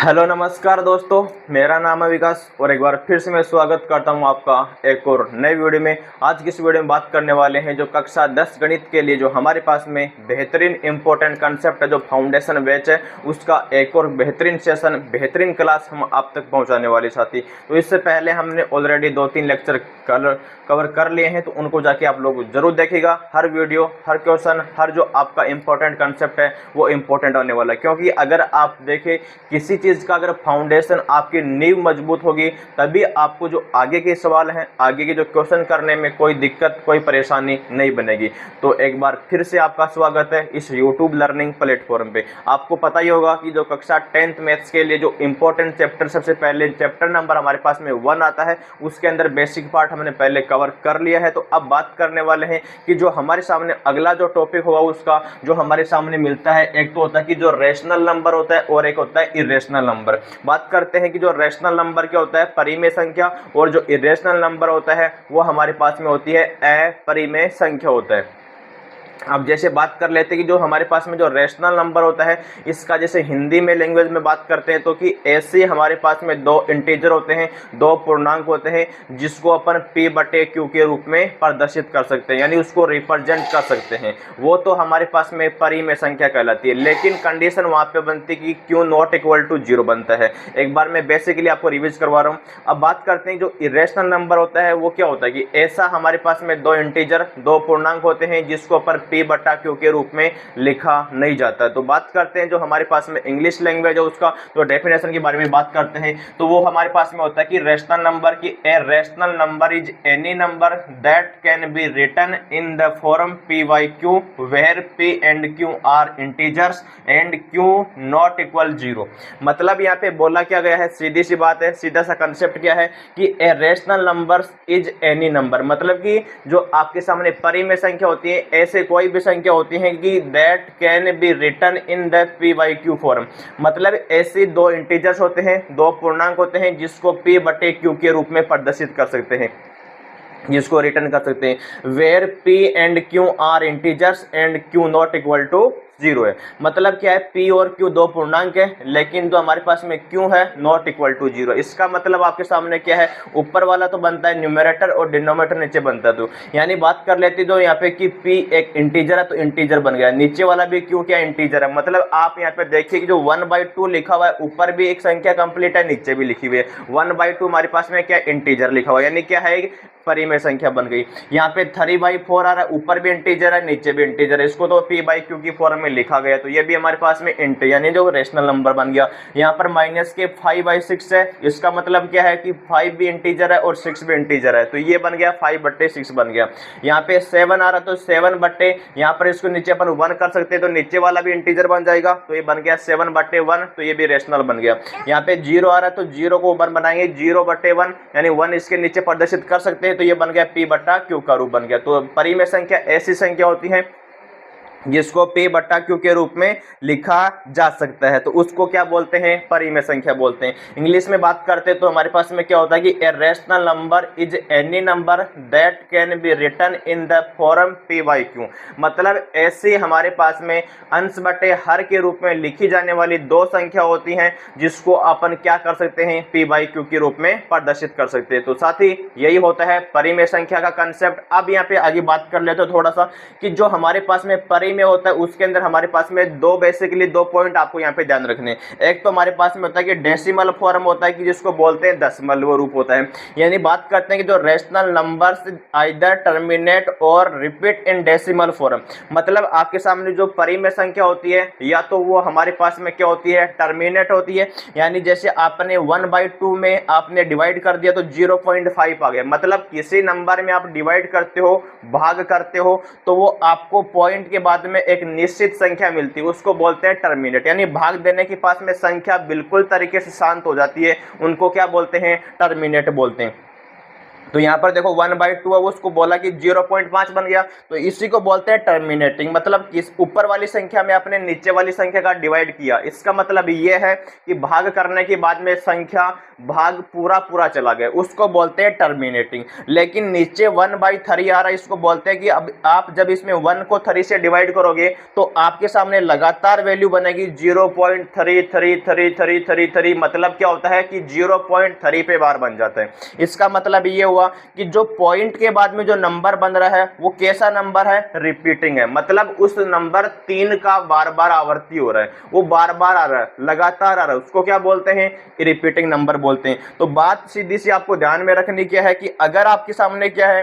Hello नमस्कार दोस्तों, मेरा नाम है विकास और एक बार फिर से मैं स्वागत करता हूं आपका एक और नए वीडियो में। आज की इस वीडियो में बात करने वाले हैं जो कक्षा 10 गणित के लिए जो हमारे पास में बेहतरीन इंपॉर्टेंट कंसेप्ट है, जो फाउंडेशन बैच है, उसका एक और बेहतरीन सेशन, बेहतरीन क्लास हम आप तक पहुंचाने वाले साथी। तो इससे पहले हमने ऑलरेडी 2-3 लेक्चर कवर कर लिए हैं, तो उनको जाके आप लोग जरूर देखिएगा। हर वीडियो, हर क्वेश्चन, हर जो आपका इंपॉर्टेंट कंसेप्ट है वो इंपॉर्टेंट होने वाला है, क्योंकि अगर आप देखें किसी चीज़ का अगर फाउंडेशन आपकी नींव मजबूत होगी तभी आपको जो आगे के सवाल हैं, आगे के जो क्वेश्चन करने में कोई दिक्कत, कोई परेशानी नहीं बनेगी। तो एक बार फिर से आपका स्वागत है इस यूट्यूब लर्निंग प्लेटफॉर्म पे। आपको पता ही होगा कि जो कक्षा 10th मैथ्स के लिए जो इंपॉर्टेंट चैप्टर, सबसे पहले चैप्टर नंबर हमारे पास में 1 आता है, उसके अंदर बेसिक पार्ट हमने पहले कवर कर लिया है। तो अब बात करने वाले हैं कि जो हमारे सामने अगला जो टॉपिक होगा उसका जो हमारे सामने मिलता है, एक तो होता है कि जो रेशनल नंबर होता है और एक होता है इरेशनल नंबर। बात करते हैं कि जो रेशनल नंबर क्या होता है, परिमेय संख्या, और जो इरेशनल नंबर होता है वो हमारे पास में होती है अपरिमेय संख्या होता है। अब जैसे बात कर लेते हैं कि जो हमारे पास में जो रेशनल नंबर होता है, इसका जैसे हिंदी में लैंग्वेज में बात करते हैं तो कि ऐसे हमारे पास में दो इंटीजर होते हैं, दो पूर्णांक होते हैं, जिसको अपन p/q के रूप में प्रदर्शित कर सकते हैं, यानी उसको रिप्रेजेंट कर सकते हैं। वो तो हमारे पास में परिमेय संख्या कहलाती है, लेकिन कंडीशन वहाँ पे बनती है कि q ≠ 0 बनता है। एक बार मैं बेसिकली आपको रिविज करवा रहा हूँ। अब बात करते हैं जो इरेशनल नंबर होता है वो क्या होता है कि ऐसा हमारे पास में दो इंटीजर, दो पूर्णांक होते हैं, जिसको पर p/q के रूप में लिखा नहीं जाता। तो बात करते हैं जो हमारे पास में इंग्लिश लैंग्वेज है उसका जो डेफिनेशन के बारे में बात करते हैं, तो वो हमारे पास में होता है कि रेशनल नंबर की a rational number is any number that can be written in the form p/q where p and q are integers and q ≠ 0। मतलब यहाँ पे बोला क्या गया है, सीधी सी बात है, सीधा सा कंसेप्ट क्या है कि a rational number is any number, मतलब कि जो आपके सामने परिमेय संख्या होती है, ऐसे कोई भी संख्या होती है कि that can be written in the p/q form. मतलब ऐसे दो इंटीजर्स होते हैं, दो पूर्णांक होते हैं, जिसको p/q के रूप में प्रदर्शित कर सकते हैं, जिसको रिटर्न कर सकते हैं, where p and q are integers and q ≠ 0 है। मतलब क्या है, p और q दो पूर्णांक है, लेकिन जो हमारे पास में q है ≠ 0। इसका मतलब आपके सामने क्या है, ऊपर वाला तो बनता है न्यूमरेटर और डिनोमिनेटर नीचे बनता है। तो यानी बात कर लेते जो यहाँ पे कि p एक इंटीजर है तो इंटीजर बन गया, नीचे वाला भी q क्या इंटीजर है। मतलब आप यहाँ पे देखिए कि जो 1/2 लिखा हुआ है, ऊपर भी एक संख्या कंप्लीट है, नीचे भी लिखी हुई है 1/2, हमारे पास में क्या इंटीजर लिखा हुआ है, यानी क्या है, परिमेय संख्या बन गई। यहाँ पे 3/4 आ रहा है, ऊपर भी इंटीजर है, नीचे भी इंटीजर है, इसको तो p/q की फॉर्म में लिखा गया, तो ये भी हमारे पास में इंट, यानी जो रेशनल नंबर बन गया। यहाँ पर माइनस के 5/6 है, इसका मतलब क्या है कि 5 भी इंटीजर है और 6 भी इंटीजर है, तो ये बन गया 5/6 बन गया। यहाँ पे 7 आ रहा तो 7 बट्टे, यहाँ पर इसको नीचे अपन 1 कर सकते हैं, तो नीचे वाला भी इंटीजर बन जाएगा, तो ये बन गया 7/1, तो ये भी रेशनल बन गया। यहाँ पे 0 आ रहा है तो 0 को 1 बनाएंगे, 0/1 यानी 1 इसके नीचे प्रदर्शित कर सकते हैं, तो ये बन गया p/q का रूप बन गया। तो परिमेय संख्या ऐसी संख्या होती है जिसको p/q के रूप में लिखा जा सकता है, तो उसको क्या बोलते हैं, परिमेय संख्या बोलते हैं। इंग्लिश में बात करते हैं तो हमारे पास में क्या होता है कि a rational number is any number that can be written in the form p/q। मतलब ऐसे हमारे पास में अंश बटे हर के रूप में लिखी जाने वाली दो संख्या होती हैं, जिसको अपन क्या कर सकते हैं, p/q के रूप में प्रदर्शित कर सकते हैं। तो साथ ही यही होता है परिमेय संख्या का कंसेप्ट। अब यहाँ पे आगे बात कर लेते हैं थोड़ा सा कि जो हमारे पास में में होता है, उसके अंदर हमारे पास में बेसिकली दो पॉइंट आपको यहाँ पे ध्यान रखने। एक तो हमारे पास में होता है कि डेसिमल फॉर्म होता है, कि जिसको बोलते हैं दशमलव वो रूप होता है। यानी बात करते हैं कि जो रेशनल नंबर्स आइदर टर्मिनेट और रिपीट इन डेसिमल फॉर्म। मतलब आपके सामने जो परिमेय संख्या होती है, या तो वो हमारे पास में क्या होती है, टर्मिनेट होती है, यानी जैसे आपने 1/2 में आपने डिवाइड कर दिया तो 0.5 आ गया। मतलब किसी नंबर में आप डिवाइड करते हो, भाग करते हो, तो वो आपको पॉइंट के बाद में एक निश्चित संख्या मिलती है, उसको बोलते हैं टर्मिनेट। यानी भाग देने के पास में संख्या बिल्कुल तरीके से शांत हो जाती है, उनको क्या बोलते हैं, टर्मिनेट बोलते हैं। तो यहाँ पर देखो 1/2 है, उसको बोला कि 0.5 बन गया, तो इसी को बोलते हैं टर्मिनेटिंग। मतलब इस ऊपर वाली संख्या में आपने नीचे वाली संख्या का डिवाइड किया, इसका मतलब ये है कि भाग करने के बाद में संख्या भाग पूरा पूरा चला गया, उसको बोलते हैं टर्मिनेटिंग। लेकिन नीचे 1/3 आ रहा है, इसको बोलते हैं कि अब आप जब इसमें 1 को 3 से डिवाइड करोगे तो आपके सामने लगातार वैल्यू बनेगी 0.333333। मतलब क्या होता है कि 0.3 पे बार बन जाता है। इसका मतलब ये हुआ कि जो पॉइंट के बाद में जो नंबर बन रहा है वो कैसा नंबर है, रिपीटिंग है। मतलब उस नंबर 3 का बार बार आवर्ती हो रहा है, वो बार बार आ रहा है, लगातार आ रहा है, उसको क्या बोलते हैं, रिपीटिंग नंबर बोलते हैं। तो बात सीधी सी आपको ध्यान में रखनी क्या है कि अगर आपके सामने क्या है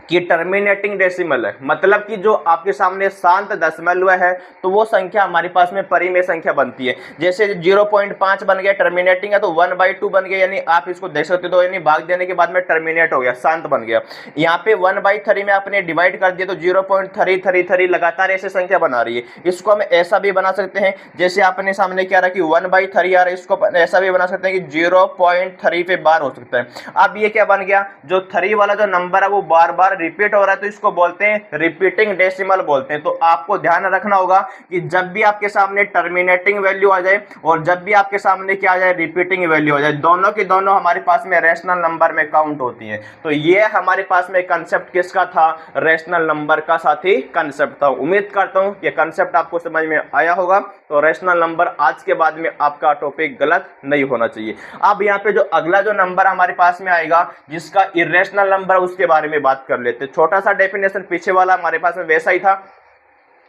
कि टर्मिनेटिंग डेसिमल है, मतलब कि जो आपके सामने शांत दशमलव है, तो वो संख्या हमारे पास में परिमेय संख्या बनती है। जैसे 0.5 बन गया, टर्मिनेटिंग है, तो 1/2 बन गया, यानी आप इसको देख सकते हो, यानी भाग देने के बाद में टर्मिनेट हो गया, शांत बन गया। यहाँ पे 1/3 में आपने डिवाइड कर दिया तो 0.333 लगातार ऐसे संख्या बना रही है। इसको हम ऐसा भी बना सकते हैं, जैसे आपने सामने क्या रहा कि 1/3 आ रहा है, इसको ऐसा भी बना सकते हैं कि 0.3 पे बार हो सकता है। अब ये क्या बन गया, जो 3 वाला जो नंबर है वो बार बार रिपीट हो रहा है, तो इसको बोलते हैं रिपीटिंग डेसिमल बोलते हैं। तो आपको ध्यान रखना होगा कि जब भी आपके सामने टर्मिनेटिंग वैल्यू आ जाए और जब भी आपके सामने क्या आ जाए, रिपीटिंग वैल्यू आ जाए, दोनों की दोनों हमारे पास में रैशनल नंबर में काउंट होती है। तो ये हमारे पास में कंसेप्ट किसका था, रैशनल नंबर का साथी कंसेप्ट था। उम्मीद करता हूं ये कंसेप्ट आपको समझ में आया होगा। तो रैशनल नंबर आज के बाद में आपका टॉपिक गलत नहीं होना चाहिए। अब यहाँ पे जो अगला जो नंबर हमारे पास में आएगा जिसका इरेशनल नंबर, उसके बारे में बात कर लेते। छोटा सा डेफिनेशन पीछे वाला हमारे पास में वैसा ही था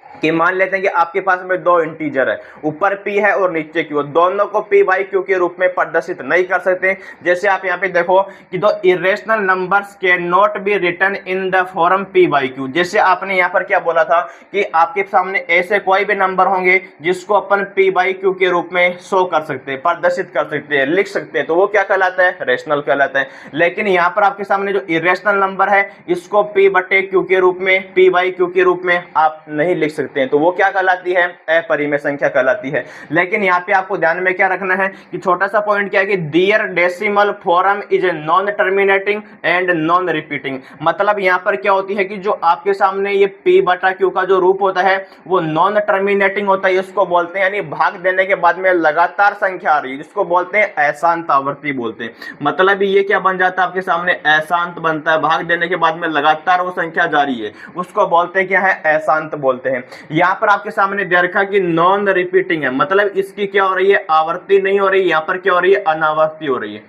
कि मान लेते हैं कि आपके पास में दो इंटीजर है, ऊपर p है और नीचे q, दोनों को p/q के रूप में प्रदर्शित नहीं कर सकते। जैसे आप यहाँ पे देखो कि दो irrational numbers can not be written in the form p/q। जैसे आपने यहाँ पर क्या बोला था कि आपके सामने ऐसे कोई भी नंबर होंगे जिसको अपन p/q के रूप में शो कर सकते हैं, प्रदर्शित कर सकते हैं, लिख सकते हैं, तो वो क्या कहलाता है, रेशनल कहलाता है। लेकिन यहाँ पर आपके सामने जो इरेशनल नंबर है इसको p/q के रूप में, p/q के रूप में आप नहीं लिख सकते हैं, तो वो क्या कहलाती है, अपरिमेय संख्या कहलाती है। लेकिन यहाँ पे आपको ध्यान में क्या रखना है कि छोटा सा पॉइंट क्या है कि their decimal form is a non terminating and non repeating. मतलब यहाँ पर क्या होती है कि जो आपके सामने ये p/q का जो रूप होता है वो नॉन टर्मिनेटिंग होता है, इसको बोलते हैं, यानी भाग देने के बाद में लगातार संख्या आ रही है, जिसको बोलते हैं अशांत आवर्ती बोलते हैं। मतलब ये क्या बन जाता है, आपके सामने अशांत बनता है, भाग देने के बाद में लगातार वो संख्या जारी है, उसको बोलते हैं क्या है, अशांत बोलते हैं। यहाँ पर आपके सामने दे रखा कि नॉन रिपीटिंग है, मतलब इसकी क्या हो रही है, आवर्ती नहीं हो रही, यहाँ पर क्या हो रही है, अनावर्ती हो रही है।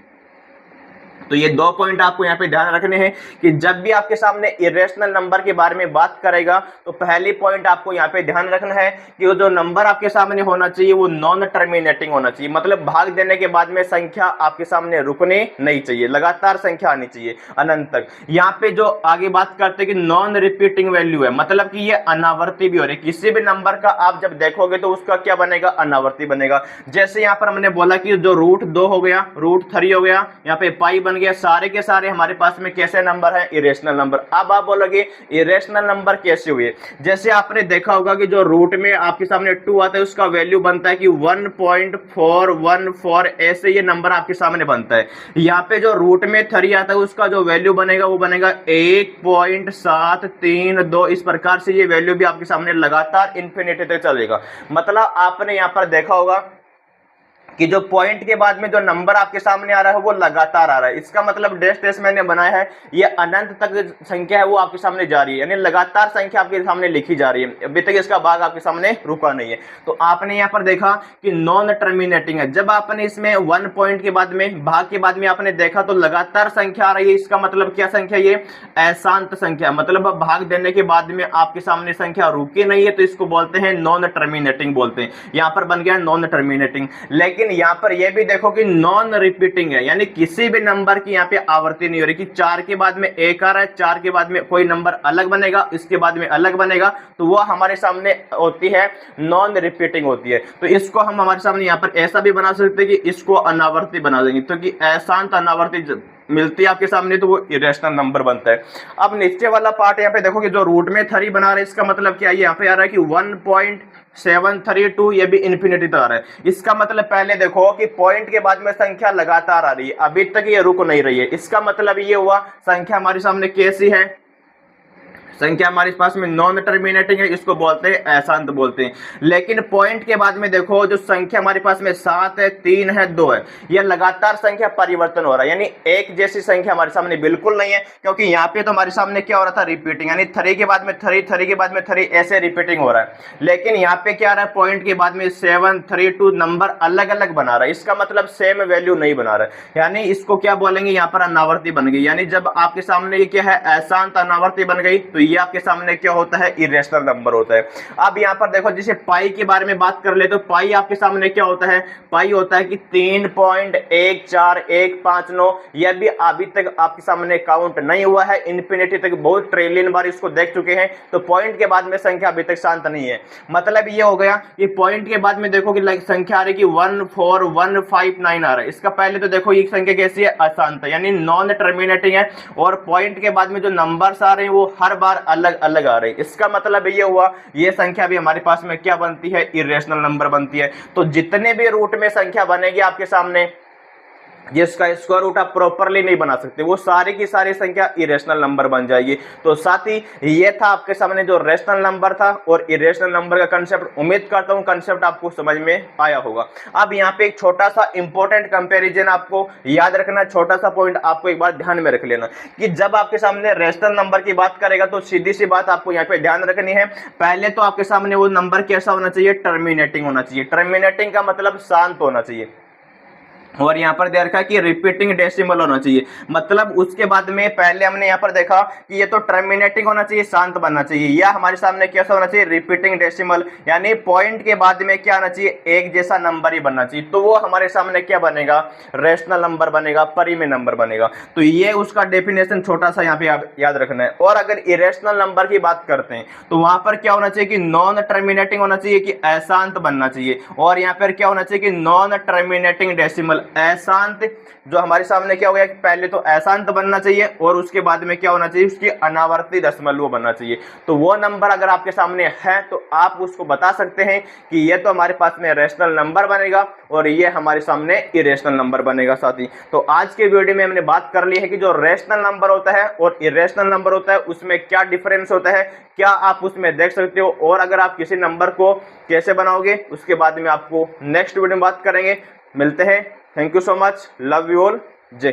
तो ये दो पॉइंट आपको यहाँ पे ध्यान रखने हैं कि जब भी आपके सामने इरेशनल नंबर के बारे में बात करेगा तो पहली पॉइंट आपको यहाँ पे ध्यान रखना है कि वो जो नंबर आपके सामने होना चाहिए वो नॉन टर्मिनेटिंग होना चाहिए। मतलब भाग देने के बाद में संख्या आपके सामने रुकने नहीं चाहिए, लगातार संख्या आनी चाहिए अनंत तक। यहाँ पे जो आगे बात करते हैं कि नॉन रिपीटिंग वैल्यू है, मतलब कि ये अनावर्ती भी हो रही है, किसी भी नंबर का आप जब देखोगे तो उसका क्या बनेगा, अनावर्ती बनेगा। जैसे यहाँ पर हमने बोला कि जो √2 हो गया, √3 हो गया, यहाँ पे पाई बन गया, सारे के सारे हमारे पास में कैसे नंबर है, इरेशनल नंबर। अब आप बोलोगे इरेशनल नंबर कैसे हुए, जैसे आपने देखा होगा कि जो रूट में आपके सामने 2 आता है उसका वैल्यू बनता है कि 1.414, ऐसे ये नंबर आपके सामने बनता है। यहाँ पे जो रूट में 3 आता है उसका जो वैल्यू बनेगा वो बनेगा 1.732। इस प्रकार से ये वैल्यू भी आपके सामने लगातार इन्फिनिटी तक चलेगा। मतलब आपने यहाँ पर देखा होगा कि जो पॉइंट के बाद में जो नंबर आपके सामने आ रहा है वो लगातार आ रहा है, इसका मतलब डैश मैंने बनाया है, ये अनंत तक संख्या है वो आपके सामने जा रही है, यानी लगातार संख्या आपके सामने लिखी जा रही है, अभी तक इसका भाग आपके सामने रुका नहीं है। तो आपने यहाँ पर देखा कि नॉन टर्मिनेटिंग है, जब आपने इसमें 1 पॉइंट के बाद में, भाग के बाद में आपने देखा तो लगातार संख्या आ रही है, इसका मतलब क्या संख्या, ये अशांत संख्या, मतलब भाग देने के बाद में आपके सामने संख्या रुकी नहीं है, तो इसको बोलते हैं नॉन टर्मिनेटिंग बोलते हैं। यहाँ पर बन गया नॉन टर्मिनेटिंग। लेकिन यहाँ पर यह भी देखो कि नॉन रिपीटिंग है, यानी किसी भी नंबर की यहाँ पे आवर्ती नहीं हो रही कि 4 के बाद में 1 आ रहा है, 4 के बाद में कोई नंबर अलग बनेगा, इसके बाद में अलग बनेगा, तो वो हमारे सामने होती है नॉन रिपीटिंग होती है। तो इसको हम हमारे सामने यहाँ पर ऐसा भी बना सकते हैं कि इसको अनावर्ती बना देंगे, तो कि अशांत अनावर्ती मिलती है आपके सामने तो वो इरेशनल नंबर बनता है। अब नीचे वाला पार्ट यहाँ पे देखो कि जो रूट में 3 बना रहे हैं, इसका मतलब क्या है, यहाँ पे आ रहा है कि 1.732, ये भी इन्फिनिटी तक आ रहा है। इसका मतलब पहले देखो कि पॉइंट के बाद में संख्या लगातार आ रही है, अभी तक ये रुक नहीं रही है। इसका मतलब ये हुआ संख्या हमारे सामने कैसी है, संख्या हमारे पास में नॉन टर्मिनेटिंग है, इसको बोलते हैं अशांत बोलते हैं। लेकिन पॉइंट के बाद में देखो जो संख्या हमारे पास में 7 है, 3 है, 2 है, ये लगातार संख्या परिवर्तन हो रहा है, यानी एक जैसी संख्या हमारे सामने बिल्कुल नहीं है, क्योंकि यहाँ पे तो हमारे सामने क्या हो रहा था, रिपीटिंग, यानी 3 के बाद में 3, 3 के बाद में 3, ऐसे रिपीटिंग हो रहा है। लेकिन यहाँ पे क्या आ रहा है, पॉइंट के बाद में 7, 3, 2 नंबर अलग अलग बना रहा है, इसका मतलब सेम वैल्यू नहीं बना रहा है, यानी इसको क्या बोलेंगे, यहाँ पर अनावर्ती बन गई। यानी जब आपके सामने ये क्या है, अशांत अनावर्ती बन गई, तो ये आपके सामने क्या होता है, इरेशनल नंबर होता है। अब यहाँ पर देखो जैसे पाई के बारे में बात कर ले तो पाई आपके सामने क्या होता है, पाई होता है कि 3.14159, यह भी अभी तक आपके सामने काउंट नहीं हुआ है, इन्फिनिटी तक बहुत ट्रिलियन बार इसको देख चुके हैं, तो पॉइंट के बाद में संख्या अभी तक शांत नहीं है। मतलब ये हो गया कि पॉइंट के बाद में देखो कि संख्या आ रही कि 14159 आ रहा है, इसका पहले तो देखो ये संख्या कैसी है, अशांत है, यानी नॉन टर्मिनेटिंग है, और पॉइंट के बाद में जो नंबर्स आ रहे हैं वो हर बार अलग अलग आ रही है। इसका मतलब ये हुआ ये संख्या भी हमारे पास में क्या बनती है, इरेशनल नंबर बनती है। तो जितने भी रूट में संख्या बनेगी आपके सामने, जिसका स्क्वायर रूट आप प्रॉपरली नहीं बना सकते, वो सारी की सारी संख्या इरेशनल नंबर बन जाएगी। तो साथ ही ये था आपके सामने जो रेशनल नंबर था और इरेशनल नंबर का कंसेप्ट। उम्मीद करता हूं कंसेप्ट आपको समझ में आया होगा। अब यहाँ पे एक छोटा सा इंपॉर्टेंट कंपैरिजन आपको याद रखना, छोटा सा पॉइंट आपको एक बार ध्यान में रख लेना कि जब आपके सामने रेशनल नंबर की बात करेगा तो सीधी सी बात आपको यहाँ पे ध्यान रखनी है, पहले तो आपके सामने वो नंबर कैसा होना चाहिए, टर्मिनेटिंग होना चाहिए। टर्मिनेटिंग का मतलब शांत होना चाहिए, और यहाँ पर दे रखा है कि रिपीटिंग डेसिमल होना चाहिए। मतलब उसके बाद में पहले हमने यहाँ पर देखा कि ये तो टर्मिनेटिंग होना चाहिए, शांत बनना चाहिए, या हमारे सामने कैसा होना चाहिए, रिपीटिंग डेसिमल, यानी पॉइंट के बाद में क्या आना चाहिए, एक जैसा नंबर ही बनना चाहिए, तो वो हमारे सामने क्या बनेगा, रेशनल नंबर बनेगा, परिमेय नंबर बनेगा। तो ये उसका डेफिनेशन छोटा सा यहाँ पे याद रखना है। और अगर इरेशनल नंबर की बात करते हैं तो वहां पर क्या होना चाहिए कि नॉन टर्मिनेटिंग होना चाहिए, कि अशांत बनना चाहिए, और यहाँ पर क्या होना चाहिए कि नॉन टर्मिनेटिंग डेसिमल, अशांत, जो हमारे सामने क्या हो गया कि पहले तो अशांत बनना चाहिए और उसके बाद में क्या होना चाहिए, उसकी अनावर्ती दशमलव बनना चाहिए। तो वो नंबर अगर आपके सामने है तो आप उसको बता सकते हैं कि ये तो हमारे पास में रेशनल नंबर बनेगा और ये हमारे सामने इरेशनल नंबर बनेगा साथी। तो आज के वीडियो में हमने बात कर ली है कि जो रेशनल नंबर होता है और इरेशनल नंबर होता है उसमें क्या डिफरेंस होता है, क्या आप उसमें देख सकते हो, और अगर आप किसी नंबर को कैसे बनाओगे उसके बाद में आपको नेक्स्ट वीडियो में बात करेंगे। मिलते हैं, thank you so much, love you all, जय हिंद।